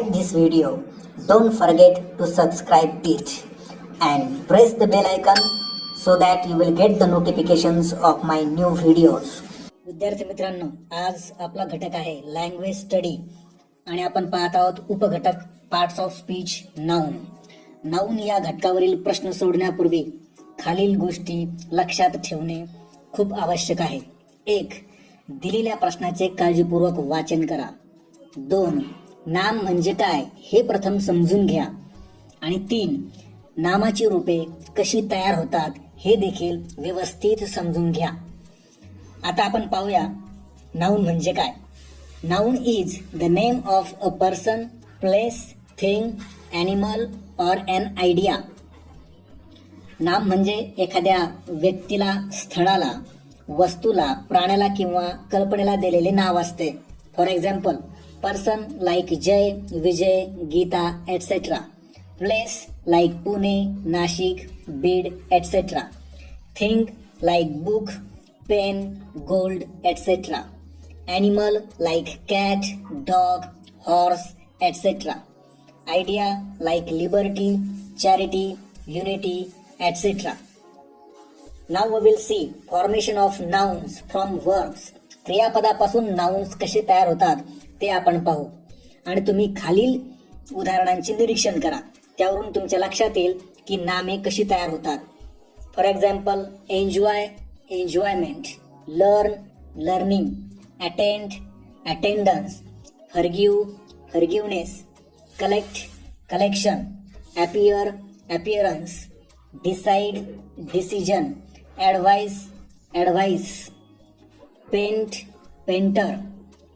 like this video, don't forget to subscribe it and press the bell icon so that you will get the notifications of my new videos. विद्यार्थी मित्रांनो, आज आपला घटक आहे language study आणि आपण पाहत आहोत उपघटक parts of speech noun. Noun या घटकावरील प्रश्न सोडण्यापूर्वी खालील गोष्टी लक्षात ठेवणे खूप आवश्यक आहे. 1. दिलेल्या प्रश्नाचे काळजीपूर्वक वाचन करा. 2. नाम म्हणजे काय हे प्रथम समजून घ्या. आणि 3. नामाची रूपे कशी तयार होतात हे देखील व्यवस्थित समजून घ्या. आता आपण पाहूया नाउन म्हणजे काय. Noun is the name of a person, place, thing, animal or N idea. नाम म्हणजे एखाद्या व्यक्तीला, स्थळाला, वस्तूला, प्राण्याला किंवा कल्पनेला दिलेले नाव असते. For example, person like Jay, Vijay, Geeta etcetera. Place like Pune, Nashik, Beed etcetera. Thing like book, pen, gold etcetera. Animal like cat, dog, horse etcetera. Idea like liberty, charity, unity etcetera. Now we will see formation of nouns from verbs. क्रियापदापासून nouns कसे तयार होतात ते आपण पाहू. आणि तुम्ही खालील उदाहरणांचे निरीक्षण करा. त्यावरून तुमच्या लक्षात येईल की नामे कशी तयार होतात. For example, enjoy, enjoyment, learn, learning, attend, attendance, forgive, forgiveness, collect, collection, appear, appearance, decide, decision, advise, advice, paint, painter,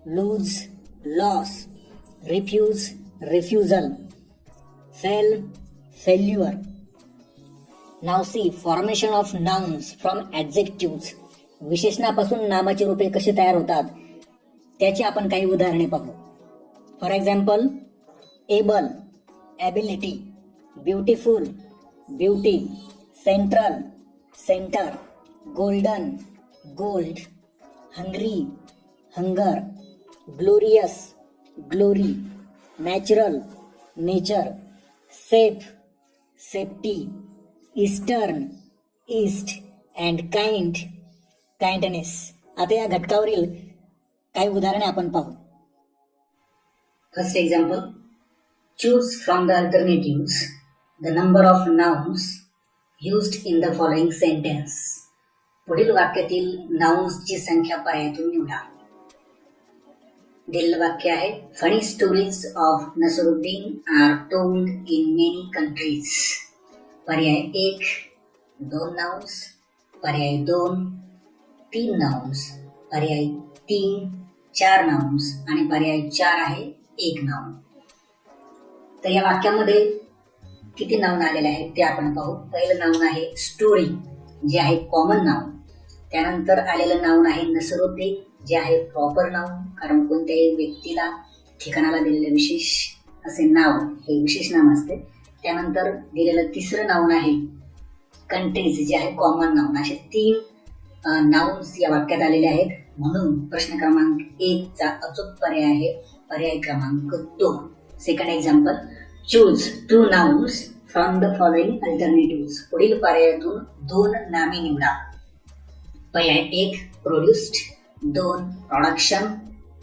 lose, loss, refuse, refusal, fail, failure. Now see formation of nouns from adjectives. विशेषणापासून नामाची रूपे कशी तयार होतात त्याची आपण काही उदाहरणे पाहू. For example, able, ability, beautiful, beauty, central, centre, golden, gold, hungry, hunger, glorious, glory, natural, nature, safe, safety, eastern, east and kind, kindness. आता या घटकावरील काही उदाहरणे आपण पाहू. First example, choose from the alternatives the number of nouns used in the following sentence. पुढील वाक्यातील नाउन्सची संख्या पर्यायातून निवडा. दिलेलं वाक्य आहे, funny stories of Nasruddin are told in many countries. पर्याय 1 2 नाउन्स, पर्याय 2 3 नाउन्स, पर्याय 3 4 नाउन्स आणि पर्याय 4 आहे 1 नाउन. तर या वाक्यामध्ये किती नाउन आलेले आहेत ते आपण पाहू. पहिलं नाउन आहे स्टोरी, जे आहे कॉमन नाउन. त्यानंतर आलेलं नाउन आहे नसरुद्दीन, जे आहे प्रॉपर नाउन, कारण कोणत्याही व्यक्तीला, ठिकाणाला दिलेलं विशेष असे नाव हे विशेष नाम असते. त्यानंतर दिलेलं तिसरं नाउन आहे कंट्रीज, जे आहे कॉमन नाउन. असे 3 नाउन्स या वाक्यात आलेले आहेत. म्हणून प्रश्न क्रमांक 1 चा अचूक पर्याय आहे पर्याय क्रमांक 2. Second example, choose 2 nouns from the following alternatives. पुढील पर्यायातून 2 नामे निवडा. पर्याय 1 प्रोड्युस्ड, 2 प्रोडक्शन,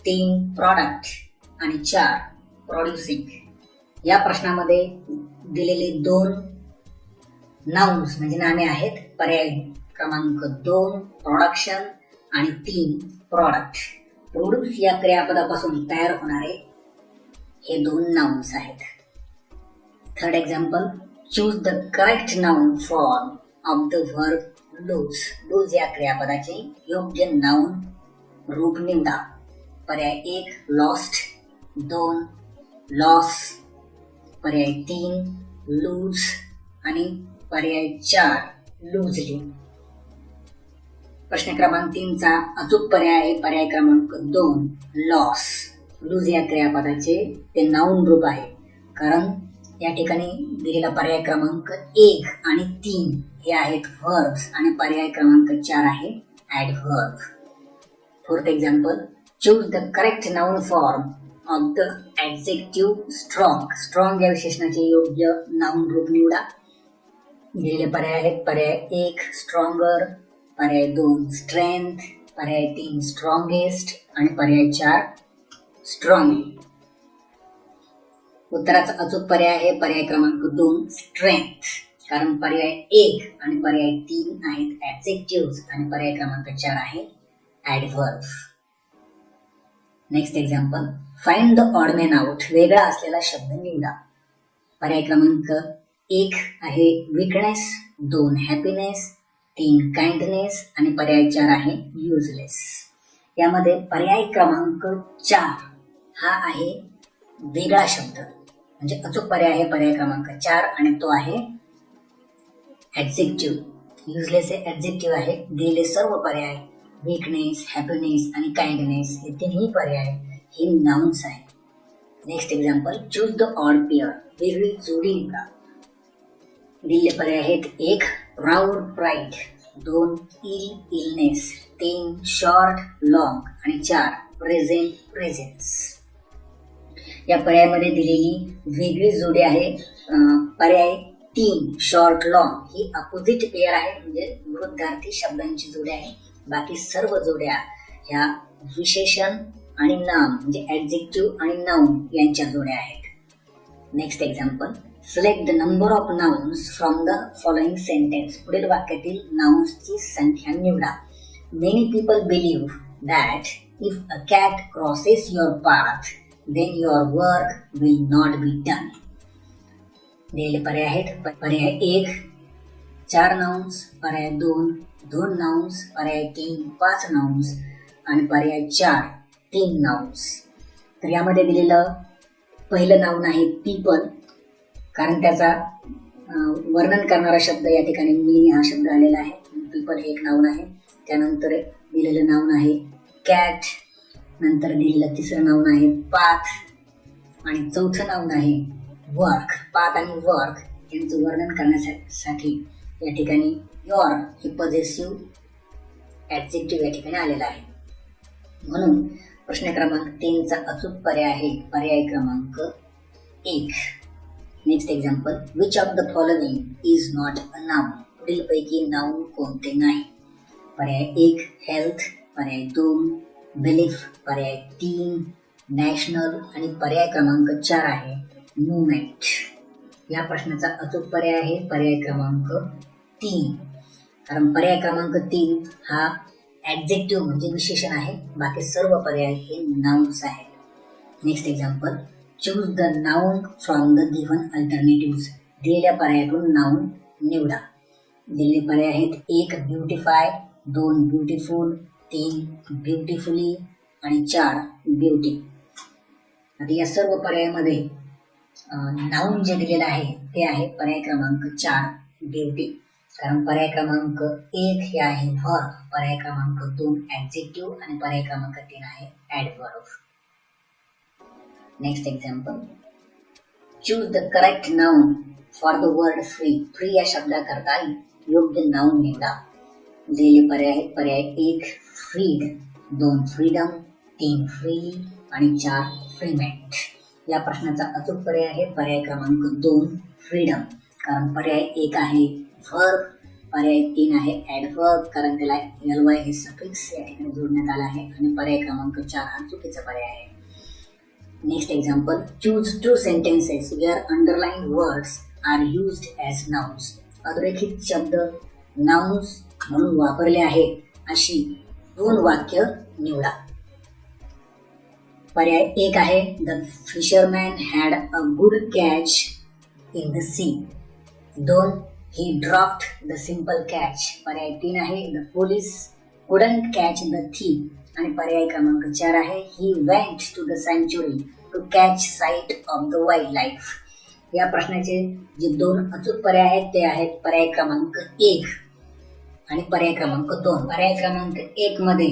3 प्रॉडक्ट आणि 4 प्रोड्युसिंग. या प्रश्नामध्ये दिलेले 2 नाउन्स म्हणजे नामे आहेत. पर्याय क्रमांक 2 प्रोडक्शन आणि 3 प्रॉडक्ट. प्रोड्यूस या क्रियापदापासून तयार होणारे हे 2 नाउन्स आहेत. Third example, choose the correct noun form of the verb lose. Lose या क्रियापदाचे योग्य नाउन रूप निवडा. पर्याय 1 लॉस्ट, 2 लॉस, पर्याय 3 लूज आणि पर्याय 4 लूजली. प्रश्न क्रमांक 3 चा अचूक पर्याय आहे पर्याय क्रमांक 2 लॉस. लूज या क्रियापदाचे ते नाउन रूप आहे, कारण या ठिकाणी दिलेला पर्याय क्रमांक 1 आणि 3 हे आहेत व्हर्ब्स आणि पर्याय क्रमांक 4 आहे adverb. Fourth example, choose the correct noun form of the adjective strong. Strong या विशेषणाचे योग्य नाउन रूप निवडा. दिलेले पर्याय आहेत: पर्याय 1 स्ट्रॉंगर, पर्याय 2 स्ट्रेंथ, पर्याय 3 स्ट्रॉंगेस्ट आणि पर्याय 4 स्ट्रॉंग. उत्तराचा अचूक पर्याय आहे पर्याय क्रमांक 2 स्ट्रेंथ. कारण पर्याय 1 आणि पर्याय 3 आहेत ऍडजेक्टिव्ह आणि पर्याय क्रमांक 4 आहे adverb. Next example, find the odd man out. वेगळा असलेला शब्द निवडा. पर्याय क्रमांक 1 आहे वीकनेस, 2 हॅपीनेस, 3 काइंडनेस आणि पर्याय 4 आहे युजलेस. यामध्ये पर्याय क्रमांक 4 हा आहे वेगळा शब्द, म्हणजे अचूक पर्याय आहे पर्याय क्रमांक 4 आणि तो आहे ऍडजेक्टिव्ह. युजलेस हे ऍडजेक्टिव्ह आहे. दिलेले सर्व पर्याय वीकनेस, हॅपीनेस आणि काइंडनेस हे तिन्ही पर्याय हे नाउन्स आहेत. Next example, choose the odd pair. वेगळी जोडी निवडा. दिलेले पर्याय आहेत: 1 proud pride, 2 illness, 3 short long आणि 4 प्रेझेंट प्रेझेन्स. या पर्यायामध्ये दिलेली वेगळी जोडी आहे पर्याय 3 शॉर्ट लॉंग. ही अपोजिट पेअर आहे, म्हणजे विरुद्धार्थी शब्दांची जोडी आहे. बाकी सर्व जोड्या ह्या विशेषण आणि नाम म्हणजे ऍडजेक्टिव्ह आणि नाउन यांच्या जोड्या आहेत. Next example, select the number of nouns from the following sentence. पुढील वाक्यातील नाउन्सची संख्या निवडा. Many people believe that if a cat crosses your path then your work will not be done. दिलेले पर्याय आहेत: पर्याय 1 4 नाउन्स, पर्याय 2 2 नाउन्स, पर्याय 3 5 नाउन्स आणि पर्याय 4 3 नाउन्स. तर यामध्ये दिलेलं पहिलं नाउन आहे पीपल, कारण त्याचा वर्णन करणारा शब्द या ठिकाणी मी हा शब्द आलेला आहे. पीपल हे एक नाउन आहे. त्यानंतर दिलेलं नाउन आहे कॅट. नंतर दिलेलं तिसरं नाउन आहे पाथ आणि चौथं नाउन आहे वर्क. पाथ आणि वर्क यांचं वर्णन करण्यासाठी या ठिकाणी युअर हे पॉझेसिव्ह ऍडजेक्टिव्ह या ठिकाणी आलेला आहे. म्हणून प्रश्न क्रमांक 3 चा अचूक पर्याय आहे पर्याय क्रमांक 1. Next example, which of the following is not a noun. पुढील पैकी नाउन कोणते नाही. पर्याय 1 हेल्थ, पर्याय 2 बिलीफ, पर्याय 3 नॅशनल आणि पर्याय क्रमांक 4 आहे मुवमेंट. या प्रश्नाचा अचूक पर्याय आहे पर्याय क्रमांक 3. कारण पर्याय क्रमांक 3 हा ऍडजेक्टिव्ह म्हणजे विशेषण आहे. बाकी सर्व पर्याय हे नाउन्स आहेत. Next example, choose the noun from the given alternative. दिलेल्या पर्यायातून नाउन निवडा. दिलेले पर्याय आहेत: 1 ब्युटिफाय, 2 ब्युटिफुल, 3 ब्युटिफुली आणि 4 ब्युटी. आता या सर्व पर्यायामध्ये नाउन जे दिलेलं आहे ते आहे पर्याय क्रमांक 4 ब्युटी. कारण पर्याय क्रमांक 1 हे आहे व्हर्ब, पर्याय क्रमांक 2 ऍडजेक्टिव्ह आणि पर्याय क्रमांक 3 आहे adverb. Next example, choose the correct noun for the word free. Free या शब्दाकरता योग्य नाउन निवडा. दिलेले पर्याय आहेत: पर्याय 1 फ्रीड, 2 फ्रीडम, 3 फ्री आणि 4 फ्रीमेंट. या प्रश्नाचा अचूक पर्याय आहे पर्याय क्रमांक 2 फ्रीडम. कारण पर्याय 1 आहे व्हर्ब, पर्याय 3 आहे ऍडव्हर्ब, कारण त्याला ly हे सफिक्स या ठिकाणी जोडण्यात आला आहे आणि पर्याय क्रमांक 4 हा चुकीचा पर्याय आहे. Next example, choose 2 sentences where underline words are used as nouns. अधोरेखित शब्द नाउन्स म्हणून वापरले आहेत अशी 2 वाक्य निवडा. पर्याय 1 आहे the fisherman had a good catch in the sea. 2 he dropped the simple catch. पर्याय 3 आहे the police couldn't catch the thief आणि पर्याय क्रमांक 4 आहे ही वेंट टू द सँच्युरी to catch sight of the wildlife. या प्रश्नाचे जे 2 अचूक पर्याय आहेत ते आहेत पर्याय क्रमांक 1 आणि पर्याय क्रमांक 2. पर्याय क्रमांक 1 मध्ये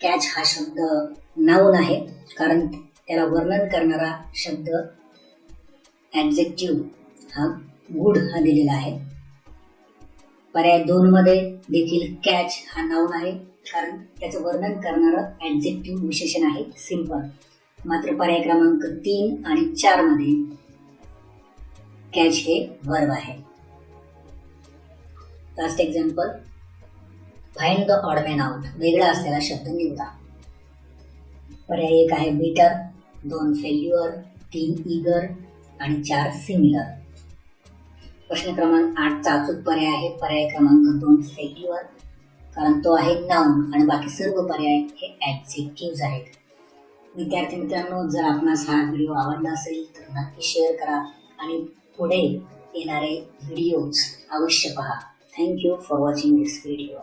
कॅच हा शब्द नाउन आहे, कारण त्याला वर्णन करणारा शब्द ऍडजेक्टिव्ह हा गुड हा दिलेला आहे. पर्याय 2 मध्ये देखील कॅच हा नाउन आहे, कारण त्याचं वर्णन करणारं ऍडजेक्टिव्ह विशेषण आहे सिंपल. मात्र पर्याय क्रमांक 3 आणि 4 मध्ये कॅच हे वर्ब आहे. Last example, find the odd man out. वेगळा असलेला शब्द निवडा. पर्याय 1 आहे बिटर, 2 फेल्युअर, 3 ईगर आणि 4 सिमिलर. प्रश्न क्रमांक 8 चा अचूक पर्याय आहे पर्याय क्रमांक 2 फेल्युअर, कारण तो आहे नाउन आणि बाकी सर्व पर्याय हे ऍडजेक्टिव्हज आहेत. विद्यार्थी मित्रांनो, जर आपणास हा व्हिडिओ आवडला असेल तर नक्की शेअर करा आणि पुढे येणारे व्हिडिओज अवश्य पहा. Thank you for watching this video.